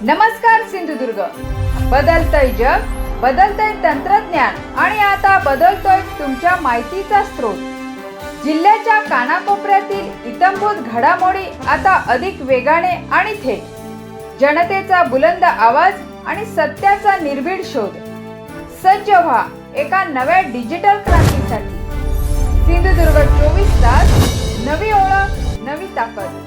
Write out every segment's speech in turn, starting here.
नमस्कार सिंधुदुर्ग. बदलतंय जग, बदलतंय तंत्रज्ञान आणि आता बदलतोय तुमच्या माहितीचा स्रोत. जिल्ह्याच्या कानाकोपऱ्यातील इत्थंभूत घडामोडी आता अधिक वेगाने आणि थेट. जनतेचा बुलंद आवाज आणि सत्याचा निर्भीड शोध. सज्ज व्हा एका नव्या डिजिटल क्रांतीसाठी. सिंधुदुर्ग 24 तास. नवी ओळख, नवी ताकद,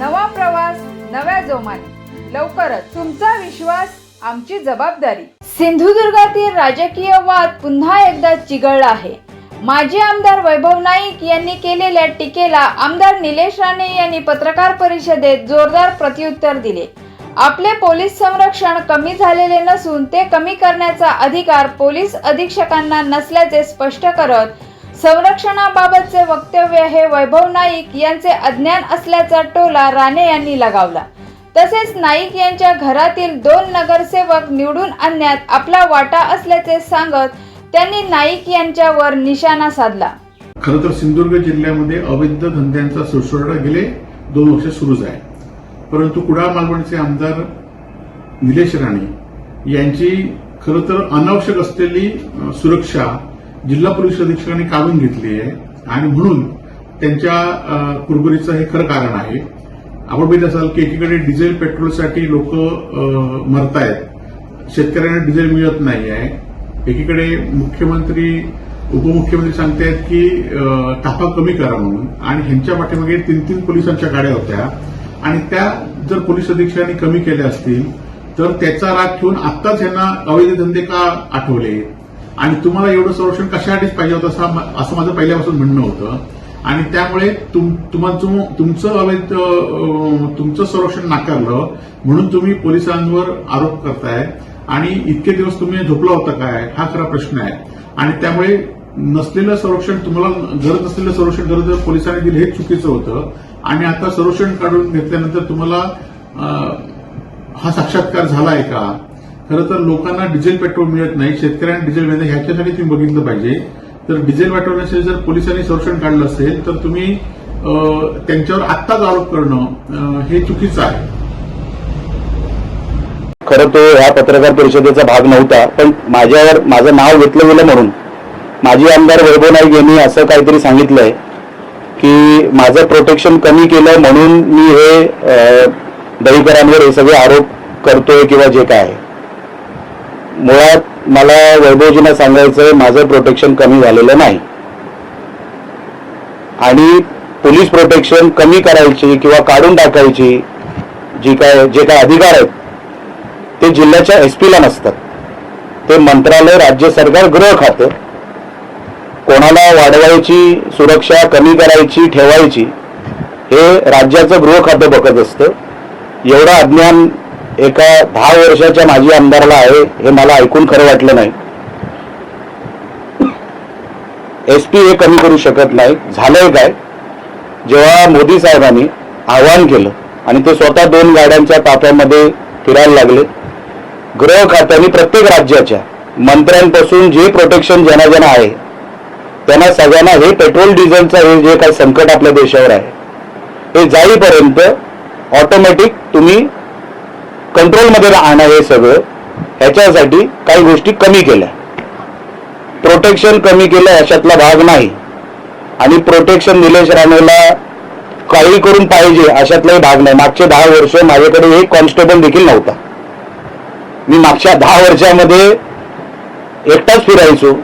नवा प्रवास, नव्या जोमाने. लवकरच. तुमचा विश्वास, आमची जबाबदारी. सिंधुदुर्गातील राजकीय वाद पुन्हा एकदा चिघळला आहे. माजी आमदार वैभव नाईक यांनी केलेल्या टीकेला आमदार निलेश राणे यांनी पत्रकार परिषदेत जोरदार प्रत्युत्तर दिले. आपले पोलीस संरक्षण कमी झालेले नसून ते कमी करण्याचा अधिकार पोलीस अधीक्षकांना नसल्याचे स्पष्ट करत संरक्षणाबाबतचे वक्तव्य हे वैभव नाईक यांचे अज्ञान असल्याचा टोला राणे यांनी लगावला. तसेच नाईक यांच्या घरातील 2 नगरसेवक निवडून आणण्यात आपला वाटा असल्याचे सांगत त्यांनी नाईक यांच्यावर निशाणा साधला. खरं तर सिंधुदुर्ग जिल्ह्यामध्ये अवैध धंद्यांचा सुळसुळाट गेले 2 वर्ष सुरूच आहे. परंतु कुडाळ मालवणचे आमदार निलेश राणे यांची खरं तर अनावश्यक असलेली सुरक्षा जिल्हा पोलीस अधीक्षकांनी काढून घेतली आहे आणि म्हणून त्यांच्या कुरबुरीचं हे खरं कारण आहे. आपण बघितलं असाल की एकीकडे डिझेल पेट्रोलसाठी लोक मरतायत, शेतकऱ्यांना डिझेल मिळत नाही आहे. एकीकडे मुख्यमंत्री उपमुख्यमंत्री सांगतायत की ताफा कमी करा म्हणून, आणि ह्यांच्या पाठीमागे 3 पोलिसांच्या गाड्या होत्या आणि त्या जर पोलीस अधीक्षकांनी कमी केल्या असतील तर त्याचा राग ठेवून आत्ताच यांना अवैध धंदे का आठवले आणि तुम्हाला एवढं संरक्षण कशासाठीच पाहिजे होतं असं माझं पहिल्यापासून म्हणणं होतं. आणि त्यामुळे तुमचं संरक्षण नाकारलं म्हणून तुम्ही पोलिसांवर आरोप करताय. आणि इतके दिवस तुम्ही झोपला होता काय, हा खरा प्रश्न आहे. आणि त्यामुळे नसलेलं संरक्षण, तुम्हाला गरज नसलेलं संरक्षण गरज पोलिसांनी दिलं हे चुकीचं होतं. आणि आता संरक्षण काढून घेतल्यानंतर तुम्हाला हा साक्षात्कार झालाय का? खरं तर लोकांना डिझेल पेट्रोल मिळत नाही, शेतकऱ्यांना डिझेल मिळत नाही, ह्याच्यासाठी तुम्ही बघितलं पाहिजे. तर डिझेल पेट्रोलसाठी जर पोलिसांनी संरक्षण काढलं असेल तर तुम्ही त्यांच्यावर आत्ताच आरोप करणं हे चुकीचं आहे. खरं तो ह्या पत्रकार परिषदेचा भाग नव्हता, पण माझ्यावर माझं नाव घेतलं गेलं म्हणून माजी आमदार वैभव नाईक यांनी असं काहीतरी सांगितलंय की माझं प्रोटेक्शन कमी केलं म्हणून मी हे दहीकरांवर हे सगळे आरोप करतोय किंवा जे काय. मुळात मला वैभवजींना सांगायचंय, माझं प्रोटेक्शन कमी झालेलं नाही. आणि पोलीस प्रोटेक्शन कमी करायची किंवा काढून टाकायची जे काय अधिकार आहेत ते जिल्ह्याच्या एसपीला नसतात. ते मंत्रालय, राज्य सरकार, गृह खातं कोणाला वाढवायची, सुरक्षा कमी करायची, ठेवायची हे राज्याचं गृह खातं बघत असतं. एवढं अज्ञान एका 10 वर्षाच्या माजी आमदाराला आहे हे मला ऐकून खरं वाटलं नाही. एसपी हे कमी करू शकत नाही. झालंय काय, जेव्हा मोदी साहेबांनी आवाहन केलं आणि ते स्वतः 2 गाड्यांच्या ताफ्यामध्ये फिरायला लागले, गृह खात्याने प्रत्येक राज्याच्या मंत्र्यांपासून जे प्रोटेक्शन ज्यांना आहे त्यांना सगळ्यांना हे पेट्रोल डिझेलचं हे जे काही संकट आपल्या देशावर आहे हे जाईपर्यंत ऑटोमॅटिक तुम्ही कंट्रोलमध्ये आणा. हे सगळं ह्याच्यासाठी काही गोष्टी कमी केल्या. प्रोटेक्शन कमी केलं अशातला भाग नाही. आणि प्रोटेक्शन निलेश राणेला काही करून पाहिजे अशातलाही भाग नाही. मागचे 10 वर्ष माझ्याकडे एक कॉन्स्टेबल देखील नव्हता. मी मागच्या 10 वर्षामध्ये एकटाच फिरायचो.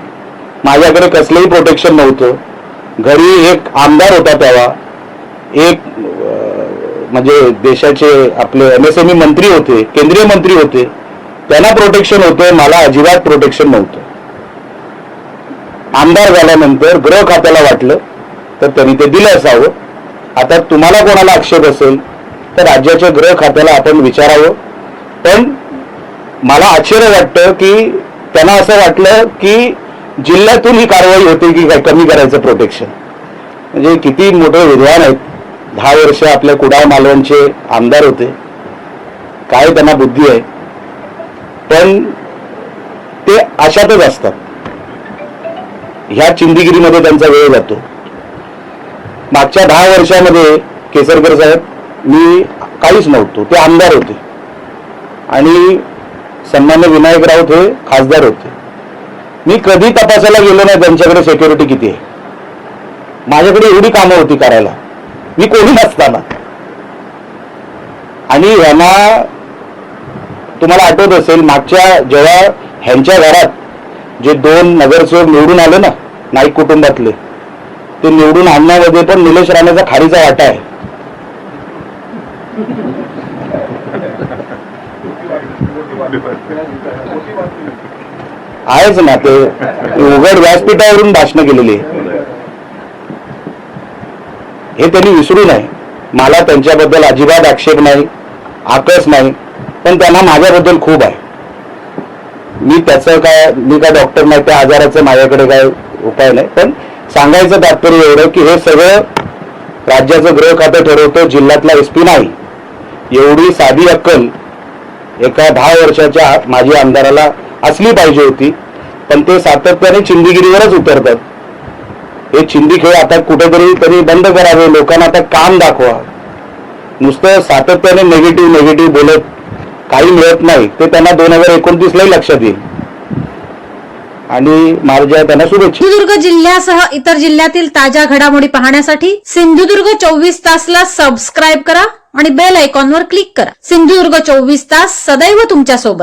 माझ्याकडे कसलंही प्रोटेक्शन नव्हतं. घरी एक आमदार होता तेव्हा, एक म्हणजे देशाचे आपले MSME मंत्री होते, केंद्रीय मंत्री होते, त्यांना प्रोटेक्शन होतं, मला अजिबात प्रोटेक्शन नव्हतं. आमदार झाल्यानंतर गृह खात्याला वाटलं तर त्यांनी ते दिलं असावं. आता तुम्हाला कोणाला आक्षेप असेल तर राज्याच्या गृह खात्याला आपण विचारावं. पण मला आश्चर्य वाटतं की त्यांना असं वाटलं की जिल्ह्यातून ही कारवाई होते की काय कमी करायचं प्रोटेक्शन. म्हणजे किती मोठे विद्वान आहेत. 10 वर्ष आपल्या कुडाळ मालवणचे आमदार होते. काय त्यांना बुद्धी आहे. पण ते अशातच असतात. ह्या चिंदीगिरीमध्ये त्यांचा वेळ जातो. मागच्या 10 वर्षामध्ये केसरकर साहेब मी काहीच नव्हतो, ते आमदार होते. आणि सन्मान्य विनायक राऊत हे खासदार होते. मी कधी तपासायला गेलो नाही त्यांच्याकडे सिक्युरिटी किती आहे. माझ्याकडे एवढी कामं होती करायला, मी कोणी नसताना. आणि ह्यांना तुम्हाला आठवत असेल, मागच्या जेव्हा ह्यांच्या घरात जे 2 नगरसेवक निवडून आले ना, नाईक कुटुंबातले, ते निवडून आणण्यामध्ये पण निलेश राणेचा खारीचा वाटा आहे. आहेच ना, ते उघड व्यासपीठावरून भाषणं केलेली आहे. हे त्यांनी विसरू नये. मला त्यांच्याबद्दल अजिबात आक्षेप नाही, आकस नाही, पण त्यांना माझ्याबद्दल खूप आहे. मी काय डॉक्टर नाही, त्या आजाराचं माझ्याकडे काय उपाय नाही. पण सांगायचं तात्पर्य एवढं की हे सगळं राज्याचं गृह खातं ठरवतं, जिल्ह्यातला SP नाही. एवढी साधी अक्कल एका 10 वर्षाच्या माजी आमदाराला असली पाहिजे होती. पण ते सातत्याने चिंदीगिरीवरच उतरतात. हे चिंदी खेळ आता कुठेतरी तरी बंद करावे. लोकांना आता काम दाखवा. नुसतं सातत्याने नेगेटिव्ह बोलत काही मिळत नाही. ते त्यांना 2029लाही लक्षात येईल. आणि माझ्या त्यांना शुभेच्छा. सिंधुदुर्ग जिल्ह्यासह इतर जिल्ह्यातील ताज्या घडामोडी पाहण्यासाठी सिंधुदुर्ग 24 तासला सबस्क्राईब करा आणि बेल आयकॉनवर क्लिक करा. सिंधुदुर्ग 24 तास सदैव तुमच्या सोबत.